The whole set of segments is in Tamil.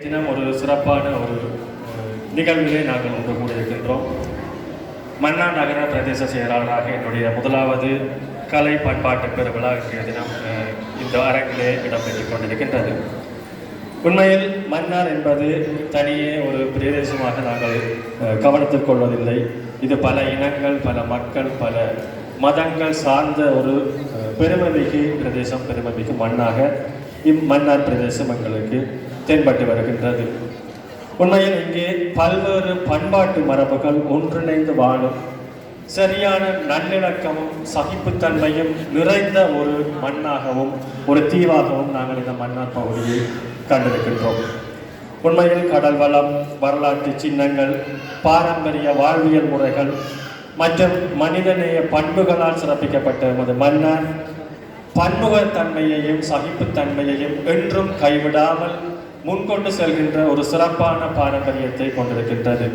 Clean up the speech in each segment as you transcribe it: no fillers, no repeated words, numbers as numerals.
தினம் ஒரு சிறப்பான ஒரு நிகழ்விலே நாங்கள் ஒன்று கூடியிருக்கின்றோம். மன்னார் நகர பிரதேச செயலாளராக என்னுடைய முதலாவது கலை பண்பாட்டு பெருவிழா இன்றைய தினம் இந்த அரங்கிலே இடம்பெற்றுக் கொண்டிருக்கின்றது. உண்மையில் மன்னார் என்பது தனியே ஒரு பிரதேசமாக நாங்கள் கவனித்துக் கொள்வதில்லை. இது பல இனங்கள், பல மக்கள், பல மதங்கள் சார்ந்த ஒரு பெருமைமிகு பிரதேசம், பெருமைமிகு மண்ணாக இம்மன்னார் பிரதேசம் எங்களுக்கு தென்பட்டு வருகின்றது. உண்மையில் இங்கே பல்வேறு பண்பாட்டு மரபுகள் ஒன்றிணைந்து வாழும் சரியான நல்லிணக்கமும் சகிப்புத்தன்மையும் நிறைந்த ஒரு மண்ணாகவும் ஒரு தீவாகவும் நாங்கள் இந்த மன்னார் பகுதியை கண்டிருக்கின்றோம். உண்மையில் கடல் வளம், வரலாற்று சின்னங்கள், பாரம்பரிய வாழ்வியல் முறைகள் மற்றும் மனிதநேய பண்புகளால் சிறப்பிக்கப்பட்ட எமது மன்னார் பன்முகத்தன்மையையும் சகிப்புத்தன்மையையும் என்றும் கைவிடாமல் முன்கொண்டு செல்கின்ற ஒரு சிறப்பான பாரம்பரியத்தை கொண்டிருக்கின்றது.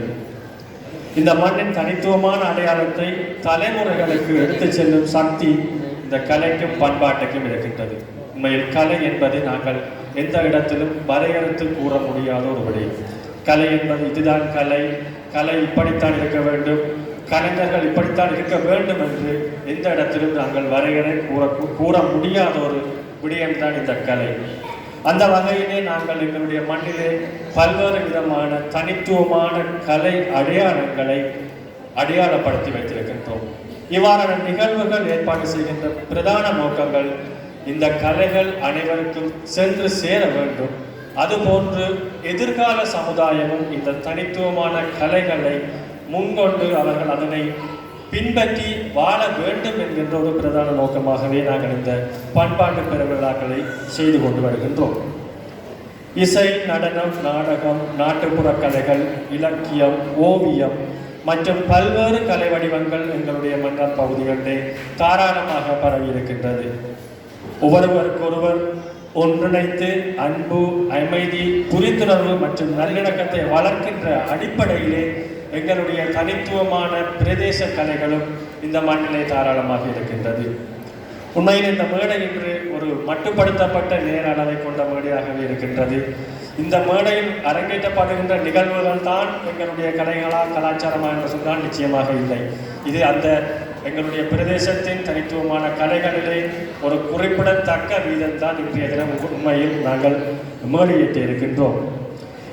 இந்த மண்ணின் தனித்துவமான அடையாளத்தை தலைமுறைகளுக்கு எடுத்துச் செல்லும் சக்தி இந்த கலைக்கும் பண்பாட்டுக்கும் இருக்கின்றது. உண்மையில் கலை என்பது நாங்கள் எந்த இடத்திலும் வரையறுத்து கூற முடியாத ஒரு விடயம். கலை என்பது இதுதான் கலை, கலை இப்படித்தான் இருக்க வேண்டும், கலைஞர்கள் இப்படித்தான் இருக்க வேண்டும் என்று எந்த இடத்திலும் நாங்கள் வரையறை கூற முடியாத ஒரு விடயம்தான் இந்த கலை. அந்த வகையிலே நாங்கள் எங்களுடைய மண்ணிலே பல்வேறு விதமான தனித்துவமான கலை அடையாளங்களை அடையாளப்படுத்தி வைத்திருக்கின்றோம். இவ்வாறான நிகழ்வுகள் ஏற்பாடு செய்கின்ற பிரதான நோக்கங்கள் இந்த கலைகள் அனைவருக்கும் சென்று சேர வேண்டும். அதுபோன்று எதிர்கால சமுதாயமும் இந்த தனித்துவமான கலைகளை முன்கொண்டு அவர்கள் அதனை பின்பற்றி வாழ வேண்டும் என்கின்ற ஒரு பிரதான நோக்கமாகவே நாங்கள் இந்த பண்பாட்டு பெருவிழாக்களை செய்து கொண்டு வருகின்றோம். இசை, நடனம், நாடகம், நாட்டுப்புற கலைகள், இலக்கியம், ஓவியம் மற்றும் பல்வேறு கலை வடிவங்கள் எங்களுடைய மன்னார் பகுதிகளிலே தாராளமாக பரவி இருக்கின்றது. ஒவ்வொருவருக்கொருவர் ஒன்றிணைத்து அன்பு, அமைதி, புரிந்துணர்வு மற்றும் நல்லிணக்கத்தை வளர்க்கின்ற அடிப்படையிலே எங்களுடைய தனித்துவமான பிரதேச கலைகளும் இந்த மண்ணிலே தாராளமாக இருக்கின்றது. உண்மையில் இந்த மேடை இன்று ஒரு மட்டுப்படுத்தப்பட்ட நேர அளவை கொண்ட மேடையாகவே இருக்கின்றது. இந்த மேடையில் அரங்கேற்றப்படுகின்ற நிகழ்வுகள் தான் எங்களுடைய கலைகளா, கலாச்சாரமா என்று சொன்னால் நிச்சயமாக இல்லை. இது அந்த எங்களுடைய பிரதேசத்தின் தனித்துவமான கலைகளிலே ஒரு குறிப்பிடத்தக்க வீதம்தான் இன்றைய தினம் உண்மையில் நாங்கள் மேடையிட்டு இருக்கின்றோம்.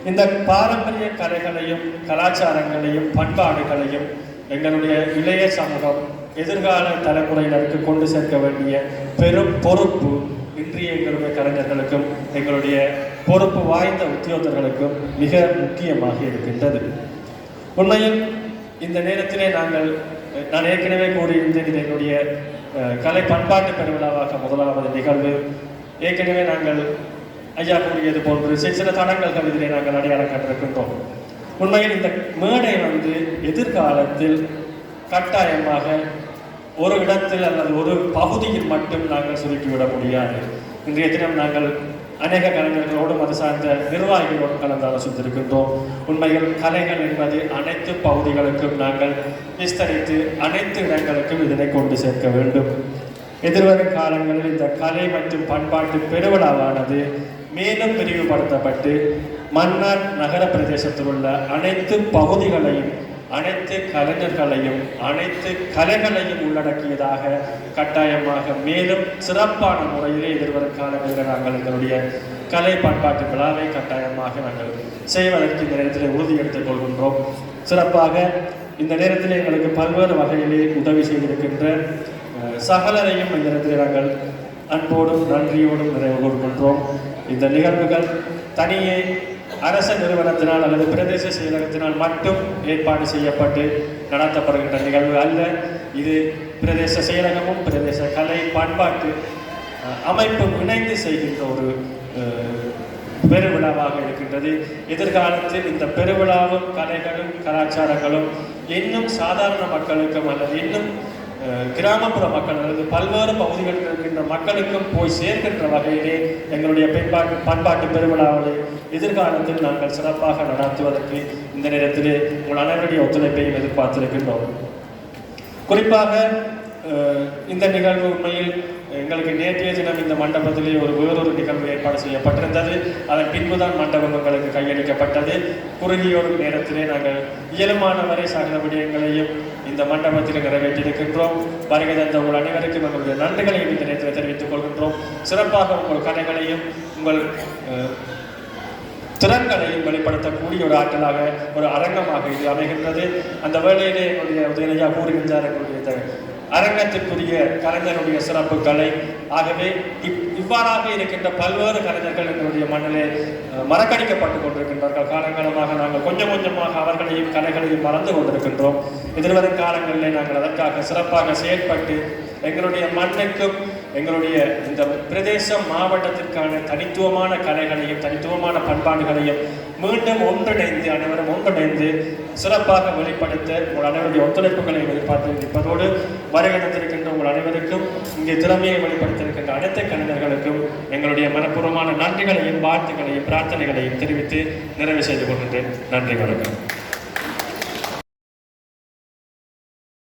இந்த பாரம்பரிய கலைகளையும் கலாச்சாரங்களையும் பண்பாடுகளையும் எங்களுடைய இளைய சமூகம் எதிர்கால தலைமுறையினருக்கு கொண்டு சேர்க்க வேண்டிய பெரும் பொறுப்பு இன்றைய எங்களுடைய கலைஞர்களுக்கும் எங்களுடைய பொறுப்பு வாய்ந்த உத்தியோகர்களுக்கும் மிக முக்கியமாக இருக்கின்றது. உண்மையில் இந்த நேரத்திலே நான் ஏற்கனவே கூறியிருந்தேன், இது என்னுடைய கலை பண்பாட்டு பெருவிழாவாக முதலாவது நிகழ்வு. ஏற்கனவே நாங்கள் ஐயா கூறியது போன்று சில தடங்கல்கள் இதிலே நாங்கள் அடையாளம் கண்டிருக்கின்றோம். உண்மையில் இந்த மேடை எதிர்காலத்தில் கட்டாயமாக ஒரு இடத்தில் அல்லது ஒரு பகுதியில் மட்டும் நாங்கள் சுருக்கிவிட முடியாது. இன்றைய தினம் நாங்கள் அநேக கலைஞர்களோடும் அது சார்ந்த நிர்வாகிகளோடும் கலந்து ஆலோசித்திருக்கின்றோம். உண்மையில் கலைகள் என்பது அனைத்து பகுதிகளுக்கும் நாங்கள் விஸ்தரித்து அனைத்து இடங்களுக்கும் இதனை கொண்டு சேர்க்க வேண்டும். எதிர்வரும் காலங்களில் இந்த கலை மற்றும் பண்பாட்டு பெருவிழாவானது மேலும் விரிவுபடுத்தப்பட்டு மன்னார் நகர பிரதேசத்தில் உள்ள அனைத்து பகுதிகளையும், அனைத்து கலைஞர்களையும், அனைத்து கலைகளையும் உள்ளடக்கியதாக கட்டாயமாக மேலும் சிறப்பான முறையிலே எதிர்வரும் காலங்களில் நாங்கள் எங்களுடைய கலை பண்பாட்டு விழாவை கட்டாயமாக நாங்கள் செய்வதற்கு இந்த நேரத்தில் உறுதி எடுத்துக் கொள்கின்றோம். சிறப்பாக இந்த நேரத்தில் எங்களுக்கு பல்வேறு வகையிலே உதவி செய்திருக்கின்ற சகலரையும் இந்த நேரத்தில் நாங்கள் அன்போடும் நன்றியோடும் நிறைவு கொள்கின்றோம். இந்த நிகழ்வுகள் தனியே அரச நிறுவனத்தினால் அல்லது பிரதேச செயலகத்தினால் மட்டும் ஏற்பாடு செய்யப்பட்டு நடத்தப்படுகின்ற நிகழ்வு அல்ல. இது பிரதேச செயலகமும் பிரதேச கலை பண்பாட்டு அமைப்பும் இணைந்து செய்கின்ற ஒரு பெருவிழாவாக இருக்கின்றது. எதிர்காலத்தில் இந்த பெருவிழாவும் கலைகளும் கலாச்சாரங்களும் இன்னும் சாதாரண மக்களுக்கும் அல்லது இன்னும் கிராமப்புற மக்கள் அல்லது பல்வேறு பகுதிகளில் இருக்கின்ற மக்களுக்கும் போய் சேர்க்கின்ற வகையிலே எங்களுடைய பண்பாட்டு பெருவிழாவை எதிர்காலத்தில் நாங்கள் சிறப்பாக நடத்துவதற்கு இந்த நேரத்திலே உங்கள் அனைவருடைய ஒத்துழைப்பையும் எதிர்பார்த்திருக்கின்றோம். குறிப்பாக இந்த நிகழ்வு உண்மையில் எங்களுக்கு நேற்றைய தினம் இந்த மண்டபத்திலே வேறொரு நிகழ்வு ஏற்பாடு செய்யப்பட்டிருந்தது. அதன் பின்புதான் மண்டபம் எங்களுக்கு கையளிக்கப்பட்டது. குறுகிய ஒரு நேரத்திலே நாங்கள் இயலுமானவரை சகல விடயங்களையும் இந்த மண்டபத்தில் நிறைவேற்றியிருக்கின்றோம். வருகை தந்த உங்கள் அனைவருக்கும் எங்களுடைய நன்றிகளையும் இந்த நேரத்தில் தெரிவித்துக் கொள்கின்றோம். சிறப்பாக உங்கள் கதைகளையும் உங்கள் திறன்களையும் வெளிப்படுத்தக்கூடிய ஒரு ஆற்றலாக ஒரு அரங்கமாக இது அமைகின்றது. அந்த வேளையிலே என்னுடைய உதயநிதியா கூறுகின்றார் எங்களுடைய அரங்கத்திற்குரிய கலைஞருடைய சிறப்புகளை. ஆகவே இவ்வாறாக இருக்கின்ற பல்வேறு கலைஞர்கள் எங்களுடைய மண்ணிலே மறக்கடிக்கப்பட்டுக் கொண்டிருக்கின்றார்கள். காலங்காலமாக நாங்கள் கொஞ்சம் கொஞ்சமாக அவர்களையும் கலைகளையும் மறந்து கொண்டிருக்கின்றோம். எதிர்வரும் காலங்களிலே நாங்கள் அதற்காக சிறப்பாக செயல்பட்டு எங்களுடைய மண்ணுக்கும் எங்களுடைய இந்த பிரதேசம் மாவட்டத்திற்கான தனித்துவமான கலைகளையும் தனித்துவமான பண்பாடுகளையும் மீண்டும் ஒன்றிணைந்து அனைவரும் ஒன்றிணைந்து சிறப்பாக வெளிப்படுத்த உங்கள் அனைவருடைய ஒத்துழைப்புகளை வெளிப்படுத்தியிருப்பதோடு வருகின்றிருக்கின்ற உங்கள் அனைவருக்கும் இங்கே திறமையை வெளிப்படுத்தியிருக்கின்ற அனைத்து கலைஞர்களுக்கும் எங்களுடைய மனப்பூர்வமான நன்றிகளையும் வாழ்த்துக்களையும் பிரார்த்தனைகளையும் தெரிவித்து நிறைவு செய்து கொள்கின்றேன். நன்றி, வணக்கம்.